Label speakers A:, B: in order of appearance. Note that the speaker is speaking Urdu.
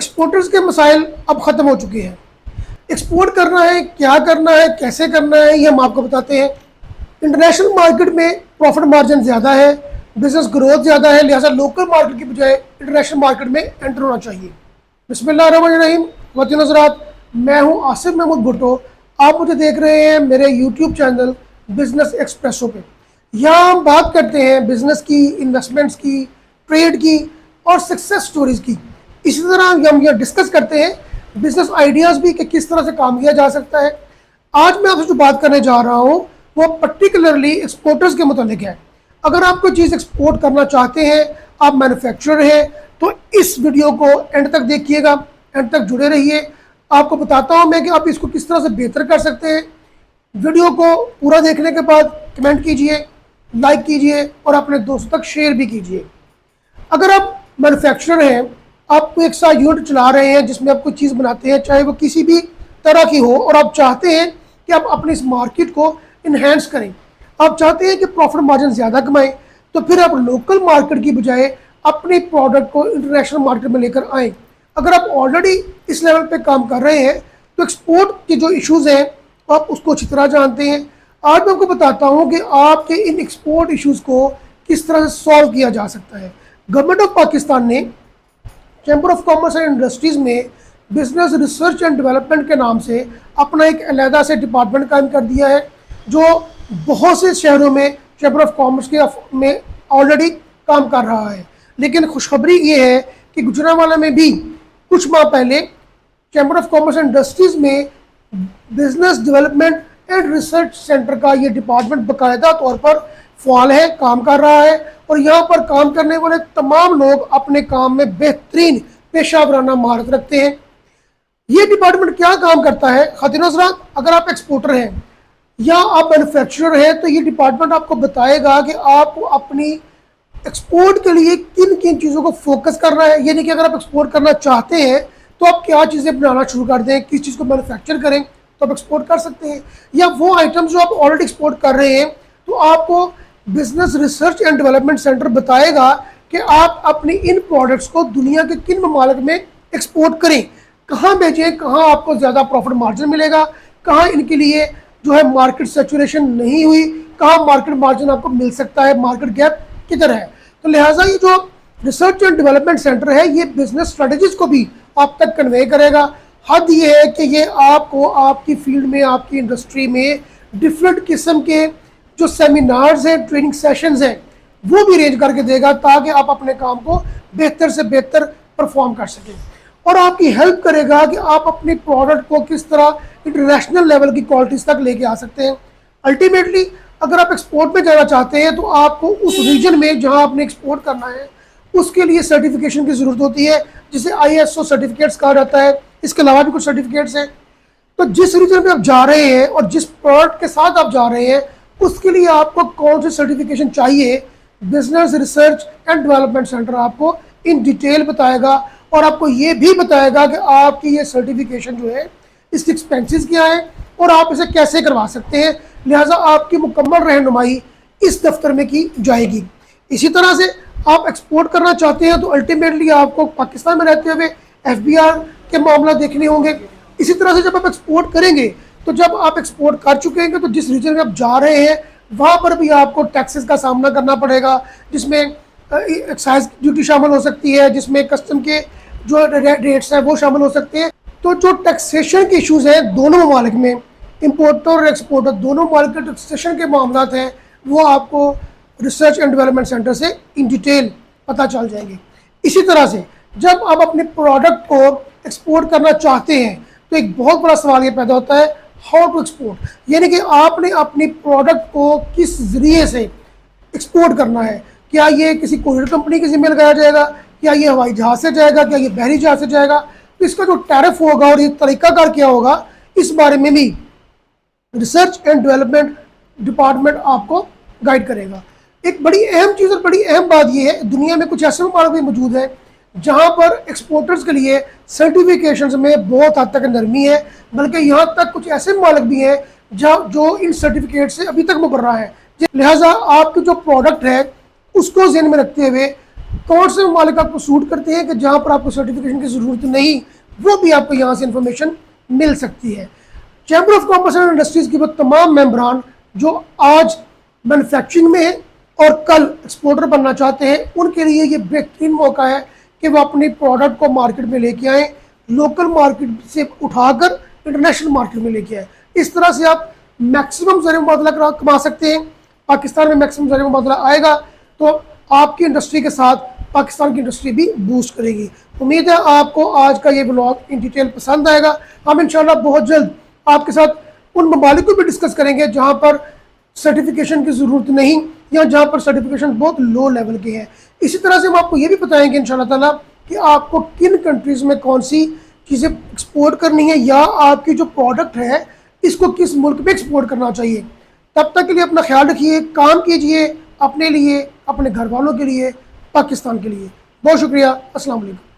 A: ایکسپورٹرز کے مسائل اب ختم ہو چکے ہیں. ایکسپورٹ کرنا ہے، کیا کرنا ہے، کیسے کرنا ہے، یہ ہم آپ کو بتاتے ہیں. انٹرنیشنل مارکیٹ میں پروفٹ مارجن زیادہ ہے، بزنس گروتھ زیادہ ہے، لہٰذا لوکل مارکیٹ کی بجائے انٹرنیشنل مارکیٹ میں انٹر ہونا چاہیے. بسم اللہ الرحمن الرحیم. وطن حضرات، میں ہوں آصف محمود بھٹو. آپ مجھے دیکھ رہے ہیں میرے یوٹیوب چینل بزنس ایکسپریسو پہ. یہاں ہم بات کرتے ہیں بزنس کی، انویسٹمنٹس کی، ٹریڈ کی اور سکسیس سٹوریز کی. اسی طرح ہم یہ ڈسکس کرتے ہیں بزنس آئیڈیاز بھی کہ کس طرح سے کام کیا جا سکتا ہے. آج میں آپ سے جو بات کرنے جا رہا ہوں وہ پرٹیکولرلی ایکسپورٹرز کے متعلق ہے. اگر آپ کوئی چیز ایکسپورٹ کرنا چاہتے ہیں، آپ مینوفیکچرر ہیں، تو اس ویڈیو کو اینڈ تک دیکھیے گا، اینڈ تک جڑے رہیے. آپ کو بتاتا ہوں میں کہ آپ اس کو کس طرح سے بہتر کر سکتے ہیں. ویڈیو کو پورا دیکھنے کے بعد کمنٹ کیجئے، لائک کیجئے اور اپنے دوستوں تک شیئر بھی کیجئے. اگر آپ مینوفیکچرر ہیں، آپ کو ایک سا یونٹ چلا رہے ہیں جس میں آپ کوئی چیز بناتے ہیں، چاہے وہ کسی بھی طرح کی ہو، اور آپ چاہتے ہیں کہ آپ اپنی اس مارکیٹ کو انہینس کریں، آپ چاہتے ہیں کہ پروفٹ مارجن زیادہ کمائیں، تو پھر آپ لوکل مارکیٹ کی بجائے اپنی پروڈکٹ کو انٹرنیشنل مارکیٹ میں لے کر آئیں. اگر آپ آلریڈی اس لیول پہ کام کر رہے ہیں تو ایکسپورٹ کے جو ایشوز ہیں آپ اس کو اچھی طرح جانتے ہیں. آج میں آپ کو بتاتا ہوں کہ آپ کے ان ایکسپورٹ ایشوز کو کس طرح سے سالو کیا جا سکتا ہے. گورنمنٹ آف پاکستان نے chamber of commerce and industries میں بزنس ریسرچ اینڈ ڈیولپمنٹ کے نام سے اپنا ایک علیحدہ سے ڈپارٹمنٹ قائم کر دیا ہے، جو بہت سے شہروں میں چیمبر آف کامرس کے میں آلریڈی کام کر رہا ہے. لیکن خوشخبری یہ ہے کہ گجرانوالہ میں بھی کچھ ماہ پہلے chamber of commerce and industries میں business development and research centre کا یہ ڈپارٹمنٹ باقاعدہ طور پر فعال ہے، کام کر رہا ہے، اور یہاں پر کام کرنے والے تمام لوگ اپنے کام میں بہترین پیشہ ورانہ مہارت رکھتے ہیں. یہ ڈپارٹمنٹ کیا کام کرتا ہے؟ خواتین و حضرات، اگر آپ ایکسپورٹر ہیں یا آپ مینوفیکچرر ہیں تو یہ ڈپارٹمنٹ آپ کو بتائے گا کہ آپ کو اپنی ایکسپورٹ کے لیے کن کن چیزوں کو فوکس کرنا ہے. یعنی کہ اگر آپ ایکسپورٹ کرنا چاہتے ہیں تو آپ کیا چیزیں بنانا شروع کر دیں، کس چیز کو مینوفیکچر کریں تو آپ ایکسپورٹ کر سکتے ہیں. یا وہ آئٹمز جو آپ آلریڈی ایکسپورٹ کر رہے ہیں تو آپ کو business research and development centre بتائے گا کہ آپ اپنی ان پروڈکٹس کو دنیا کے کن ممالک میں ایکسپورٹ کریں، کہاں بیچیں، کہاں آپ کو زیادہ پروفٹ مارجن ملے گا، کہاں ان کے لیے جو ہے مارکیٹ سیچوریشن نہیں ہوئی، کہاں مارکیٹ مارجن آپ کو مل سکتا ہے، مارکیٹ گیپ کدھر ہے. تو لہٰذا یہ جو ریسرچ اینڈ ڈیولپمنٹ سینٹر ہے یہ بزنس اسٹریٹجیز کو بھی آپ تک کنوے کرے گا. حد یہ ہے کہ یہ آپ کو آپ کی فیلڈ میں، آپ کی انڈسٹری میں ڈفرینٹ قسم کے جو سیمینارز ہیں، ٹریننگ سیشنز ہیں، وہ بھی ارینج کر کے دے گا تاکہ آپ اپنے کام کو بہتر سے بہتر پرفارم کر سکیں. اور آپ کی ہیلپ کرے گا کہ آپ اپنی پروڈکٹ کو کس طرح انٹرنیشنل لیول کی کوالٹیز تک لے کے آ سکتے ہیں. الٹیمیٹلی اگر آپ ایکسپورٹ میں جانا چاہتے ہیں تو آپ کو اس ریجن میں جہاں آپ نے ایکسپورٹ کرنا ہے اس کے لیے سرٹیفکیشن کی ضرورت ہوتی ہے، جسے ISO سرٹیفکیٹس کہا جاتا ہے. اس کے علاوہ بھی کچھ سرٹیفکیٹس ہیں. تو جس ریجن میں آپ جا رہے ہیں اور جس پروڈکٹ کے ساتھ آپ جا رہے ہیں اس کے لیے آپ کو کون سی سرٹیفکیشن چاہیے، business research and development centre آپ کو ان ڈیٹیل بتائے گا، اور آپ کو یہ بھی بتائے گا کہ آپ کی یہ سرٹیفکیشن جو ہے اس کی ایکسپینسز کیا ہیں اور آپ اسے کیسے کروا سکتے ہیں. لہٰذا آپ کی مکمل رہنمائی اس دفتر میں کی جائے گی. اسی طرح سے آپ ایکسپورٹ کرنا چاہتے ہیں تو الٹیمیٹلی آپ کو پاکستان میں رہتے ہوئے FBR کے معاملہ دیکھنے ہوں گے. اسی طرح سے جب آپ ایکسپورٹ کریں گے تو جب آپ ایکسپورٹ کر چکے ہیں تو جس ریجن میں آپ جا رہے ہیں وہاں پر بھی آپ کو ٹیکسز کا سامنا کرنا پڑے گا، جس میں ایکسائز ڈیوٹی شامل ہو سکتی ہے، جس میں کسٹم کے جو ریٹس ہیں وہ شامل ہو سکتے ہیں. تو جو ٹیکسیشن کے ایشوز ہیں دونوں ممالک میں، امپورٹر اور ایکسپورٹر دونوں ممالک کے ٹیکسیشن کے معاملات ہیں، وہ آپ کو ریسرچ اینڈ ڈیولپمنٹ سینٹر سے ان ڈیٹیل پتہ چل جائیں گے. اسی طرح سے جب آپ اپنے پروڈکٹ کو ایکسپورٹ کرنا چاہتے ہیں تو ایک بہت بڑا سوال یہ پیدا ہوتا ہے، ہاؤ ٹو ایکسپورٹ. یعنی کہ آپ نے اپنی پروڈکٹ کو کس ذریعے سے ایکسپورٹ کرنا ہے. کیا یہ کسی کوریئر کمپنی کے ذمہ لگایا جائے گا، کیا یہ ہوائی جہاز سے جائے گا، کیا یہ بحری جہاز سے جائے گا. تو اس کا جو ٹیرف ہوگا اور یہ طریقہ کار کیا ہوگا، اس بارے میں بھی ریسرچ اینڈ ڈیولپمنٹ ڈپارٹمنٹ آپ کو گائیڈ کرے گا. ایک بڑی اہم چیز اور بڑی اہم بات یہ ہے، دنیا میں کچھ ایسے ممالک بھی موجود ہیں جہاں پر ایکسپورٹرز کے لیے سرٹیفیکیشنز میں بہت حد تک نرمی ہے، بلکہ یہاں تک کچھ ایسے ممالک بھی ہیں جو ان سرٹیفکیٹ سے ابھی تک مبرہ ہیں. لہٰذا آپ کی جو پروڈکٹ ہے اس کو ذہن میں رکھتے ہوئے کون سے ممالک آپ کو سوٹ کرتے ہیں کہ جہاں پر آپ کو سرٹیفکیشن کی ضرورت نہیں، وہ بھی آپ کو یہاں سے انفارمیشن مل سکتی ہے۔ Chamber of commerce and industries کے وہ تمام ممبران جو آج مینوفیکچرنگ میں ہیں اور کل ایکسپورٹر بننا چاہتے ہیں، ان کے لیے یہ بہترین موقع ہے کہ وہ اپنی پروڈکٹ کو مارکیٹ میں لے کے آئیں، لوکل مارکیٹ سے اٹھا کر انٹرنیشنل مارکیٹ میں لے کے آئیں۔ اس طرح سے آپ میکسیمم زر مبادلہ کما سکتے ہیں۔ پاکستان میں میکسیمم زر مبادلہ آئے گا تو آپ کی انڈسٹری کے ساتھ پاکستان کی انڈسٹری بھی بوسٹ کرے گی۔ امید ہے آپ کو آج کا یہ بلاگ ان ڈیٹیل پسند آئے گا۔ ہم انشاءاللہ بہت جلد آپ کے ساتھ ان ممالک کو بھی ڈسکس کریں گے جہاں پر سرٹیفکیشن کی ضرورت نہیں یا جہاں پر سرٹیفکیشن بہت لو لیول کے ہیں۔ اسی طرح سے ہم آپ کو یہ بھی بتائیں گے انشاءاللہ تعالیٰ کہ آپ کو کن کنٹریز میں کون سی چیزیں ایکسپورٹ کرنی ہے یا آپ کی جو پروڈکٹ ہے اس کو کس ملک میں ایکسپورٹ کرنا چاہیے۔ تب تک کے لیے اپنا خیال رکھیے، کام کیجئے اپنے لیے، اپنے گھر والوں کے لیے، پاکستان کے لیے۔ بہت شکریہ، السلام علیکم۔